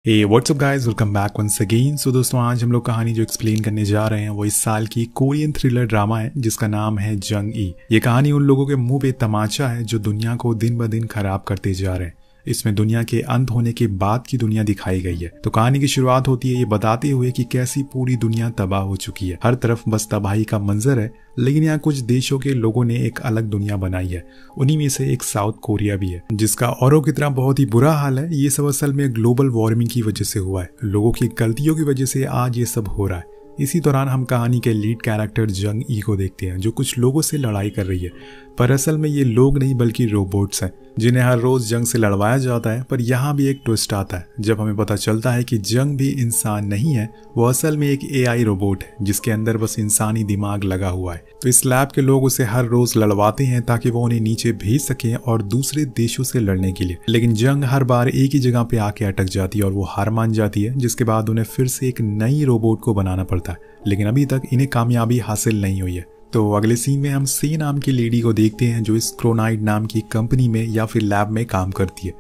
हे WhatsApp guys, welcome back once again. So दोस्तों, आज हम लोग कहानी जो एक्सप्लेन करने जा रहे हैं वो इस साल की कोरियन थ्रिलर ड्रामा है जिसका नाम है जंग ई। ये कहानी उन लोगों के मुंह पे तमाचा है जो दुनिया को दिन ब दिन खराब करते जा रहे हैं। इसमें दुनिया के अंत होने के बाद की दुनिया दिखाई गई है। तो कहानी की शुरुआत होती है ये बताते हुए कि कैसी पूरी दुनिया तबाह हो चुकी है। हर तरफ बस तबाही का मंजर है, लेकिन यहाँ कुछ देशों के लोगों ने एक अलग दुनिया बनाई है। उन्हीं में से एक साउथ कोरिया भी है जिसका औरों की तरह बहुत ही बुरा हाल है। ये सब असल में ग्लोबल वार्मिंग की वजह से हुआ है। लोगों की गलतियों की वजह से आज ये सब हो रहा है। इसी दौरान हम कहानी के लीड कैरेक्टर जंग ई को देखते हैं जो कुछ लोगों से लड़ाई कर रही है, पर असल में ये लोग नहीं बल्कि रोबोट्स हैं जिन्हें हर रोज जंग से लड़वाया जाता है। पर यहाँ भी एक ट्विस्ट आता है जब हमें पता चलता है कि जंग भी इंसान नहीं है, वो असल में एक एआई रोबोट है जिसके अंदर बस इंसानी दिमाग लगा हुआ है। तो इस लैब के लोग उसे हर रोज लड़वाते हैं ताकि वो उन्हें नीचे भेज सकें और दूसरे देशों से लड़ने के लिए। लेकिन जंग हर बार एक ही जगह पे आके अटक जाती है और वो हार मान जाती है, जिसके बाद उन्हें फिर से एक नई रोबोट को बनाना पड़ता है। लेकिन अभी तक इन्हें कामयाबी हासिल नहीं हुई है। तो अगले सीन में हम सी नाम की लेडी को देखते हैं जो इस क्रोनाइड नाम की कंपनी में या फिर लैब में काम करती है।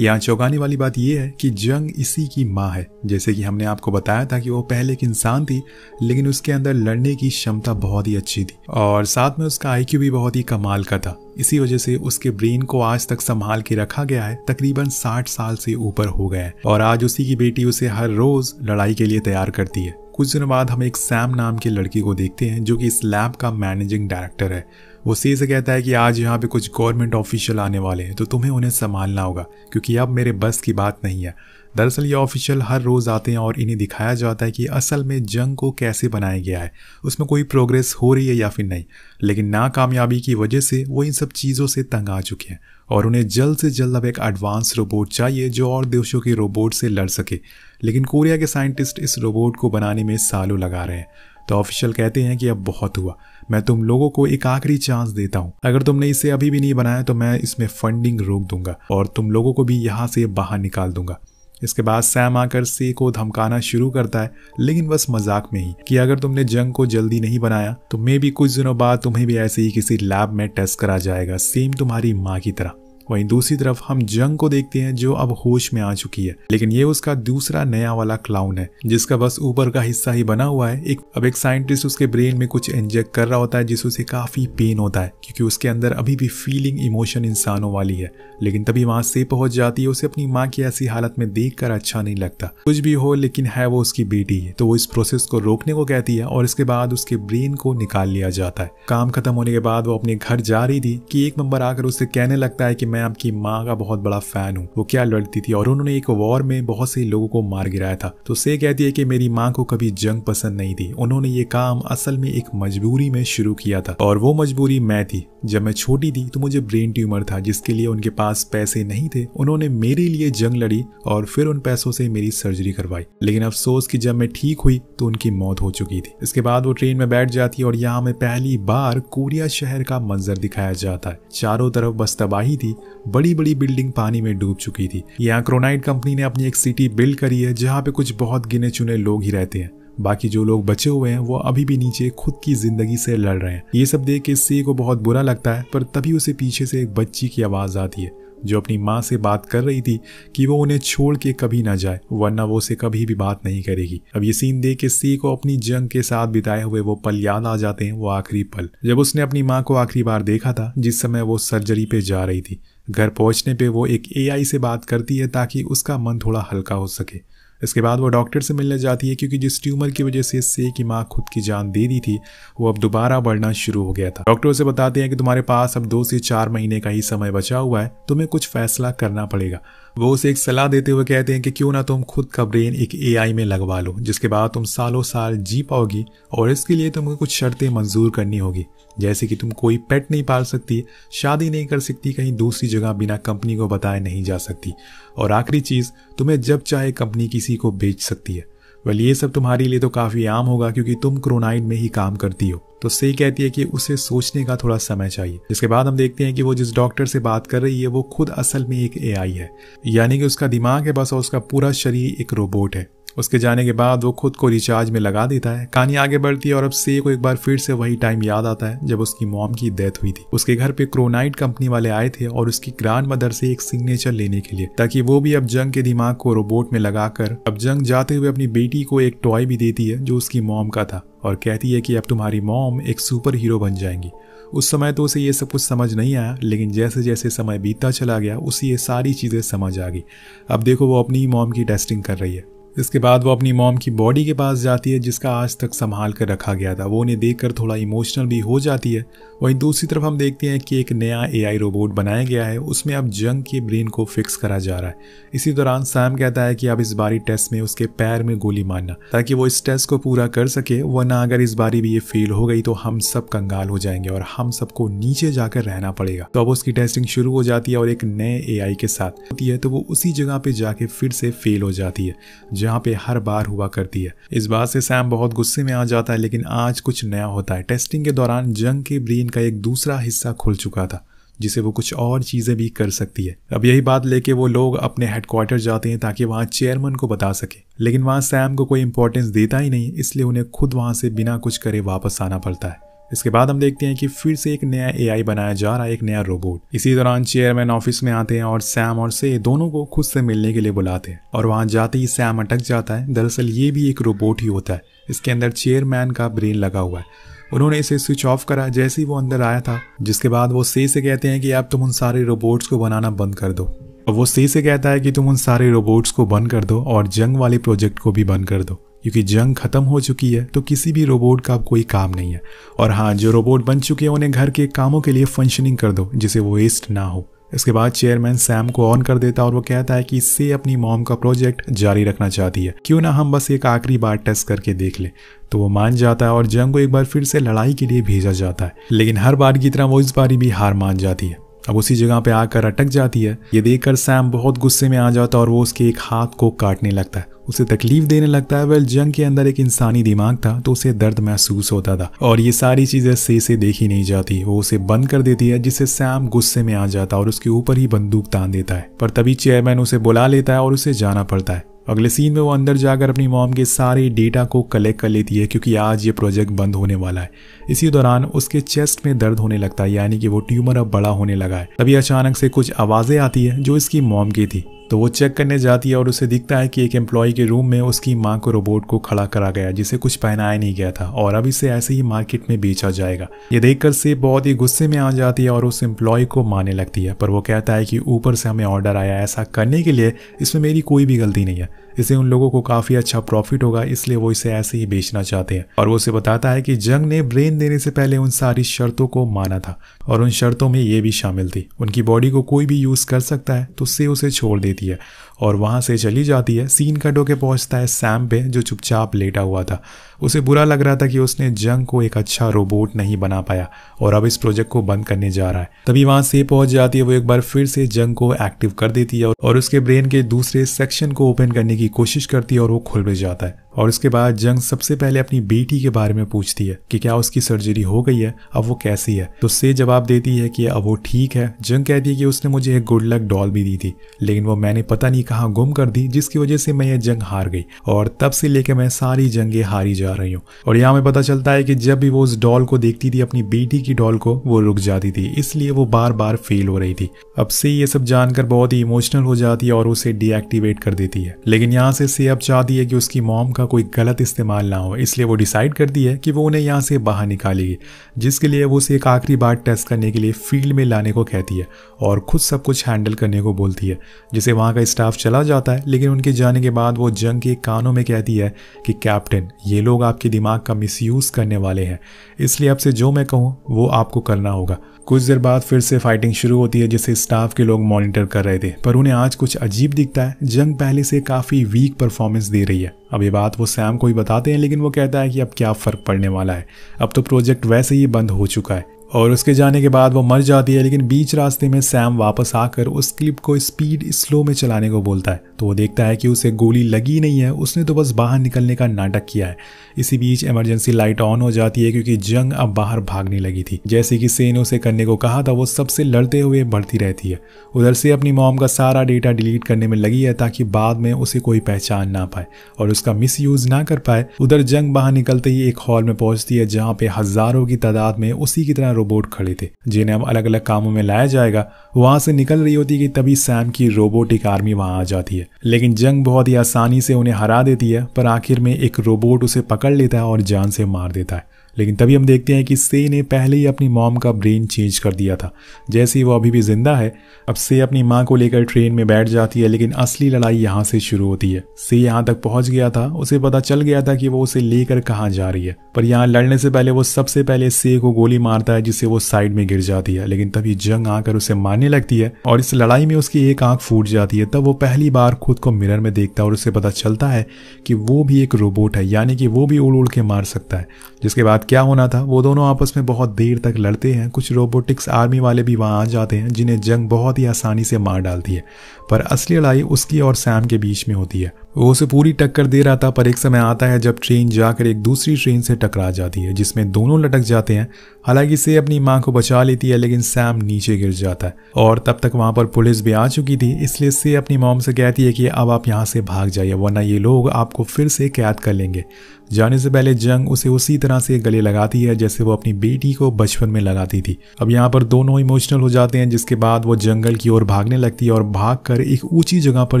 यहाँ चौंकाने वाली बात यह है कि जंग इसी की माँ है। जैसे कि हमने आपको बताया था कि वो पहले एक इंसान थी, लेकिन उसके अंदर लड़ने की क्षमता बहुत ही अच्छी थी और साथ में उसका आईक्यू भी बहुत ही कमाल का था। इसी वजह से उसके ब्रेन को आज तक संभाल के रखा गया है। तकरीबन 60 साल से ऊपर हो गए हैं और आज उसी की बेटी उसे हर रोज लड़ाई के लिए तैयार करती है। कुछ दिनों बाद हम एक सैम नाम के लड़की को देखते हैं जो कि इस लैब का मैनेजिंग डायरेक्टर है। वो सी से कहता है कि आज यहाँ पे कुछ गवर्नमेंट ऑफिशियल आने वाले हैं तो तुम्हें उन्हें संभालना होगा क्योंकि अब मेरे बस की बात नहीं है। दरअसल ये ऑफिशियल हर रोज आते हैं और इन्हें दिखाया जाता है कि असल में जंग को कैसे बनाया गया है, उसमें कोई प्रोग्रेस हो रही है या फिर नहीं। लेकिन नाकामयाबी की वजह से वो इन सब चीज़ों से तंग आ चुके हैं और उन्हें जल्द से जल्द अब एक एडवांस रोबोट चाहिए जो और देशों के रोबोट से लड़ सके। लेकिन कोरिया के साइंटिस्ट इस रोबोट को बनाने में सालों लगा रहे हैं। तो ऑफिशियल कहते हैं कि अब बहुत हुआ, मैं तुम लोगों को एक आखिरी चांस देता हूँ। अगर तुमने इसे अभी भी नहीं बनाया तो मैं इसमें फंडिंग रोक दूंगा और तुम लोगों को भी यहाँ से बाहर निकाल दूंगा। इसके बाद सैम आकर से को धमकाना शुरू करता है, लेकिन बस मजाक में ही, कि अगर तुमने जंग को जल्दी नहीं बनाया तो मे भी कुछ दिनों बाद तुम्हें भी ऐसे ही किसी लैब में टेस्ट करा जाएगा, सेम तुम्हारी माँ की तरह। वहीं दूसरी तरफ हम जंग को देखते हैं जो अब होश में आ चुकी है, लेकिन ये उसका दूसरा नया वाला क्लाउन है जिसका बस ऊपर का हिस्सा ही बना हुआ है। अब एक साइंटिस्ट उसके ब्रेन में कुछ इंजेक्ट कर रहा होता है जिससे उसे काफी पेन होता है क्योंकि उसके अंदर अभी भी फीलिंग इमोशन इंसानों वाली है। लेकिन तभी वहां से पहुंच जाती है। उसे अपनी माँ की ऐसी हालत में देखकर अच्छा नहीं लगता। कुछ भी हो लेकिन है वो उसकी बेटी है, तो वो इस प्रोसेस को रोकने को कहती है और इसके बाद उसके ब्रेन को निकाल लिया जाता है। काम खत्म होने के बाद वो अपने घर जा रही थी कि एक मेंबर आकर उससे कहने लगता है कि मैं आपकी माँ का बहुत बड़ा फैन हूँ, वो क्या लड़ती थी और उन्होंने एक वॉर में बहुत से लोगों को मार गिराया था। तो से कहती है कि मेरी माँ को कभी जंग पसंद नहीं थी, उन्होंने ये काम असल में एक मजबूरी में शुरू किया था और वो मजबूरी मैं थी। जब मैं छोटी थी तो मुझे ब्रेन ट्यूमर था जिसके लिए उनके पास पैसे नहीं थे। उन्होंने मेरे लिए जंग लड़ी और फिर उन पैसों से मेरी सर्जरी करवाई। लेकिन अफसोस कि जब मैं ठीक हुई तो उनकी मौत हो चुकी थी। इसके बाद वो ट्रेन में बैठ जाती है और यहाँ में पहली बार कोरिया शहर का मंजर दिखाया जाता है। चारों तरफ बस तबाही थी, बड़ी बड़ी बिल्डिंग पानी में डूब चुकी थी। यहाँ क्रोनाइड कंपनी ने अपनी एक सिटी बिल्ड करी है जहाँ पे कुछ बहुत गिने चुने लोग ही रहते हैं। बाकी जो लोग बचे हुए हैं वो अभी भी नीचे खुद की जिंदगी से लड़ रहे हैं। ये सब देख के सी को बहुत बुरा लगता है, पर तभी उसे पीछे से एक बच्ची की आवाज आती है जो अपनी माँ से बात कर रही थी कि वो उन्हें छोड़ के कभी ना जाए वरना वो उसे कभी भी बात नहीं करेगी। अब ये सीन देख के सी को अपनी जंग के साथ बिताए हुए वो पल याद आ जाते हैं। वो आखिरी पल जब उसने अपनी माँ को आखिरी बार देखा था, जिस समय वो सर्जरी पे जा रही थी। घर पहुंचने पे वो एक एआई से बात करती है ताकि उसका मन थोड़ा हल्का हो सके। इसके बाद वो डॉक्टर से मिलने जाती है क्योंकि जिस ट्यूमर की वजह से से की माँ खुद की जान दे दी थी वो अब दोबारा बढ़ना शुरू हो गया था। डॉक्टर उसे बताते हैं कि तुम्हारे पास अब 2 से 4 महीने का ही समय बचा हुआ है, तुम्हें कुछ फैसला करना पड़ेगा। वो उसे एक सलाह देते हुए कहते हैं कि क्यों ना तुम खुद का ब्रेन एक एआई में लगवा लो, जिसके बाद तुम सालों साल जी पाओगी और इसके लिए तुम्हें कुछ शर्तें मंजूर करनी होगी, जैसे कि तुम कोई पेट नहीं पाल सकती, शादी नहीं कर सकती, कहीं दूसरी जगह बिना कंपनी को बताए नहीं जा सकती और आखिरी चीज, तुम्हें जब चाहे कंपनी किसी को बेच सकती है। वेल ये सब तुम्हारे लिए तो काफी आम होगा क्योंकि तुम क्रोनाइड में ही काम करती हो। तो सही कहती है कि उसे सोचने का थोड़ा समय चाहिए। इसके बाद हम देखते हैं कि वो जिस डॉक्टर से बात कर रही है वो खुद असल में एक एआई है, यानी कि उसका दिमाग है बस और उसका पूरा शरीर एक रोबोट है। उसके जाने के बाद वो खुद को रिचार्ज में लगा देता है। कहानी आगे बढ़ती है और अब से को एक बार फिर से वही टाइम याद आता है जब उसकी मॉम की डेथ हुई थी। उसके घर पे क्रोनाइट कंपनी वाले आए थे और उसकी ग्रैंड मदर से एक सिग्नेचर लेने के लिए, ताकि वो भी अब जंग के दिमाग को रोबोट में लगाकर अब जंग जाते हुए अपनी बेटी को एक टॉय भी देती है जो उसकी मॉम का था और कहती है कि अब तुम्हारी मॉम एक सुपर हीरो बन जाएंगी। उस समय तो उसे ये सब कुछ समझ नहीं आया, लेकिन जैसे जैसे समय बीतता चला गया उसे ये सारी चीज़ें समझ आ गई। अब देखो वो अपनी मॉम की टेस्टिंग कर रही है। इसके बाद वो अपनी मॉम की बॉडी के पास जाती है जिसका आज तक संभाल कर रखा गया था। वो उन्हें देखकर थोड़ा इमोशनल भी हो जाती है। वहीं दूसरी तरफ हम देखते हैं कि एक नया AI रोबोट बनाया गया है, उसमें अब जंग के ब्रेन को फिक्स करा जा रहा है। इसी दौरान सैम कहता है कि अब इस बारी टेस्ट में उसके पैर में गोली मारना, ताकि वो इस टेस्ट को पूरा कर सके, वरना अगर इस बारी भी ये फेल हो गई तो हम सब कंगाल हो जाएंगे और हम सबको नीचे जाकर रहना पड़ेगा। तो अब उसकी टेस्टिंग शुरू हो जाती है और एक नए AI के साथ होती है, तो वो उसी जगह पे जाके फिर से फेल हो जाती है जहाँ पे हर बार हुआ करती है। इस बात से सैम बहुत गुस्से में आ जाता है, लेकिन आज कुछ नया होता है। टेस्टिंग के दौरान जंग के ब्रेन का एक दूसरा हिस्सा खुल चुका था जिसे वो कुछ और चीजें भी कर सकती है। अब यही बात लेके वो लोग अपने हेडक्वार्टर जाते हैं ताकि वहां चेयरमैन को बता सके, लेकिन वहां सैम को कोई इंपॉर्टेंस देता ही नहीं, इसलिए उन्हें खुद वहां से बिना कुछ करे वापस आना पड़ता है। इसके बाद हम देखते हैं कि फिर से एक नया AI बनाया जा रहा है, एक नया रोबोट। इसी दौरान चेयरमैन ऑफिस में आते हैं और सैम और से दोनों को खुद से मिलने के लिए बुलाते हैं और वहां जाते ही सैम अटक जाता है। दरअसल ये भी एक रोबोट ही होता है, इसके अंदर चेयरमैन का ब्रेन लगा हुआ है। उन्होंने इसे स्विच ऑफ करा जैसे ही वो अंदर आया था, जिसके बाद वो से कहते हैं कि अब तुम उन सारे रोबोट्स को बनाना बंद कर दो। और वो से कहता है कि तुम उन सारे रोबोट्स को बंद कर दो और जंग वाले प्रोजेक्ट को भी बंद कर दो, क्योंकि जंग खत्म हो चुकी है तो किसी भी रोबोट का कोई काम नहीं है। और हाँ, जो रोबोट बन चुके हैं उन्हें घर के कामों के लिए फंक्शनिंग कर दो जिसे वो वेस्ट ना हो। इसके बाद चेयरमैन सैम को ऑन कर देता और वो कहता है कि इससे अपनी मॉम का प्रोजेक्ट जारी रखना चाहती है, क्यों ना हम बस एक आखिरी बार टेस्ट करके देख ले। तो वो मान जाता है और जंग को एक बार फिर से लड़ाई के लिए भेजा जाता है, लेकिन हर बार की तरह वो इस बारी भी हार मान जाती है। अब उसी जगह पे आकर अटक जाती है। ये देखकर सैम बहुत गुस्से में आ जाता है और वो उसके एक हाथ को काटने लगता है, उसे तकलीफ देने लगता है। वेल, जंग के अंदर एक इंसानी दिमाग था तो उसे दर्द महसूस होता था और ये सारी चीजें से देखी नहीं जाती। वो उसे बंद कर देती है, जिससे सैम गुस्से में आ जाता है और उसके ऊपर ही बंदूक तान देता है। पर तभी चेयरमैन उसे बुला लेता है और उसे जाना पड़ता है। अगले सीन में वो अंदर जाकर अपनी मॉम के सारे डेटा को कलेक्ट कर लेती है, क्योंकि आज ये प्रोजेक्ट बंद होने वाला है। इसी दौरान उसके चेस्ट में दर्द होने लगता है, यानी कि वो ट्यूमर अब बड़ा होने लगा है। तभी अचानक से कुछ आवाजें आती है जो इसकी मॉम की थी, तो वो चेक करने जाती है और उसे दिखता है कि एक एम्प्लॉय के रूम में उसकी मां को रोबोट को खड़ा करा गया, जिसे कुछ पहनाया नहीं गया था और अब इसे ऐसे ही मार्केट में बेचा जाएगा। ये देखकर से बहुत ही गुस्से में आ जाती है और उस एम्प्लॉय को मारने लगती है, पर वो कहता है कि ऊपर से हमें ऑर्डर आया ऐसा करने के लिए, इसमें मेरी कोई भी गलती नहीं है। इससे उन लोगों को काफी अच्छा प्रॉफिट होगा, इसलिए वो इसे ऐसे ही बेचना चाहते हैं। और वो उसे बताता है कि जंग ने ब्रेन देने से पहले उन सारी शर्तों को माना था और उन शर्तों में ये भी शामिल थी, उनकी बॉडी को कोई भी यूज कर सकता है। तो से उसे छोड़ देती है और वहां से चली जाती है। सीन कट होके पहुंचता है सैम पे, जो चुपचाप लेटा हुआ था। उसे बुरा लग रहा था कि उसने जंग को एक अच्छा रोबोट नहीं बना पाया और अब इस प्रोजेक्ट को बंद करने जा रहा है। तभी वहां से पहुंच जाती है। वो एक बार फिर से जंग को एक्टिव कर देती है और उसके ब्रेन के दूसरे सेक्शन को ओपन करने की कोशिश करती है और वो खुल भी जाता है। और उसके बाद जंग सबसे पहले अपनी बेटी के बारे में पूछती है कि क्या उसकी सर्जरी हो गई है, अब वो कैसी है। तो से जवाब देती है कि अब वो ठीक है। जंग कहती है कि उसने मुझे एक गुड लक डॉल भी दी थी, लेकिन वो मैंने पता नहीं कहाँ गुम कर दी, जिसकी वजह से मैं ये जंग हार गई और तब से लेकर मैं सारी जंगें हारी जा रही हूँ। और यहाँ में पता चलता है कि जब भी वो उस डॉल को देखती थी, अपनी बेटी की डॉल को, वो रुक जाती थी, इसलिए वो बार बार फेल हो रही थी। अब से ये सब जानकर बहुत ही इमोशनल हो जाती है और उसे डीएक्टिवेट कर देती है। लेकिन यहाँ से अब चाहती है कि उसकी मॉम का कोई गलत इस्तेमाल ना हो, इसलिए वो डिसाइड करती है कि वो उन्हें यहाँ से बाहर निकालेगी, जिसके लिए वो उसे एक आखिरी बार टेस्ट करने के लिए फील्ड में लाने को कहती है और खुद सब कुछ हैंडल करने को बोलती है, जिसे वहाँ का स्टाफ चला जाता है। लेकिन उनके जाने के बाद वो जंग के कानों में कहती है कि कैप्टन, ये लोग आपके दिमाग का मिसयूज करने वाले हैं, इसलिए अब से जो मैं कहूँ वो आपको करना होगा। कुछ देर बाद फिर से फाइटिंग शुरू होती है, जिसे स्टाफ के लोग मॉनिटर कर रहे थे, पर उन्हें आज कुछ अजीब दिखता है। जंग पहले से काफी वीक परफॉर्मेंस दे रही है। अब ये बात वो सैम को ही बताते हैं, लेकिन वो कहता है कि अब क्या फर्क पड़ने वाला है, अब तो प्रोजेक्ट वैसे ही बंद हो चुका है और उसके जाने के बाद वो मर जाती है। लेकिन बीच रास्ते में सैम वापस आकर उस क्लिप को स्पीड स्लो में चलाने को बोलता है, तो वो देखता है कि उसे गोली लगी नहीं है, उसने तो बस बाहर निकलने का नाटक किया है। इसी बीच इमरजेंसी लाइट ऑन हो जाती है क्योंकि जंग अब बाहर भागने लगी थी। जैसे कि से ने उसे करने को कहा था, वो सबसे लड़ते हुए बढ़ती रहती है। उधर से अपनी मॉम का सारा डेटा डिलीट करने में लगी है ताकि बाद में उसे कोई पहचान ना पाए और उसका मिसयूज ना कर पाए। उधर जंग बाहर निकलते ही एक हॉल में पहुंचती है जहां पे हजारों की तादाद में उसी की तरह रोबोट खड़े थे जिन्हें अब अलग अलग कामों में लाया जाएगा। वहां से निकल रही होती है कि तभी सैम की रोबोटिक आर्मी वहां आ जाती है। लेकिन जंग बहुत ही आसानी से उन्हें हरा देती है, पर आखिर में एक रोबोट उसे पकड़ लेता है और जान से मार देता है। लेकिन तभी हम देखते हैं कि से ने पहले ही अपनी मॉम का ब्रेन चेंज कर दिया था। जैसे ही वो अभी भी जिंदा है, अब से अपनी माँ को लेकर ट्रेन में बैठ जाती है। लेकिन असली लड़ाई यहाँ से शुरू होती है। से यहाँ तक पहुंच गया था, उसे पता चल गया था कि वो उसे लेकर कहाँ जा रही है, पर यहाँ लड़ने से पहले वो सबसे पहले से को गोली मारता है जिससे वो साइड में गिर जाती है। लेकिन तभी जंग आकर उसे मारने लगती है और इस लड़ाई में उसकी एक आंख फूट जाती है। तब वो पहली बार खुद को मिरर में देखता है और उसे पता चलता है कि वो भी एक रोबोट है, यानी कि वो भी उड़ उड़ के मार सकता है। जिसके बाद क्या होना था, वो दोनों आपस में बहुत देर तक लड़ते हैं। कुछ रोबोटिक्स आर्मी वाले भी वहां आ जाते हैं जिन्हें जंग बहुत ही आसानी से मार डालती है, पर असली लड़ाई उसकी और सैम के बीच में होती है। वो उसे पूरी टक्कर दे रहा था, पर एक समय आता है जब ट्रेन जाकर एक दूसरी ट्रेन से टकरा जाती है जिसमें दोनों लटक जाते हैं। हालांकि से अपनी मां को बचा लेती है, लेकिन सैम नीचे गिर जाता है और तब तक वहां पर पुलिस भी आ चुकी थी। इसलिए से अपनी मॉम से कहती है कि अब आप यहाँ से भाग जाइए, वरना ये लोग आपको फिर से कैद कर लेंगे। जाने से पहले जंग उसे उसी तरह से गले लगाती है जैसे वो अपनी बेटी को बचपन में लगाती थी। अब यहाँ पर दोनों इमोशनल हो जाते हैं, जिसके बाद वो जंगल की ओर भागने लगती है और भागकर एक ऊंची जगह पर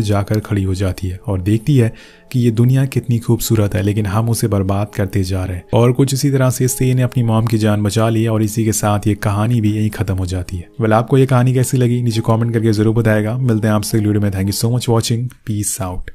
जाकर खड़ी हो जाती है और देखती है कि ये दुनिया कितनी खूबसूरत है, लेकिन हम उसे बर्बाद करते जा रहे हैं। और कुछ इसी तरह से ने अपनी मॉम की जान बचा ली और इसी के साथ ये कहानी भी यहीं खत्म हो जाती है। वेल, आपको ये कहानी कैसी लगी नीचे कमेंट करके जरूर बताएगा। मिलते हैं आपसे वीडियो में। Thank you so much watching. Peace out.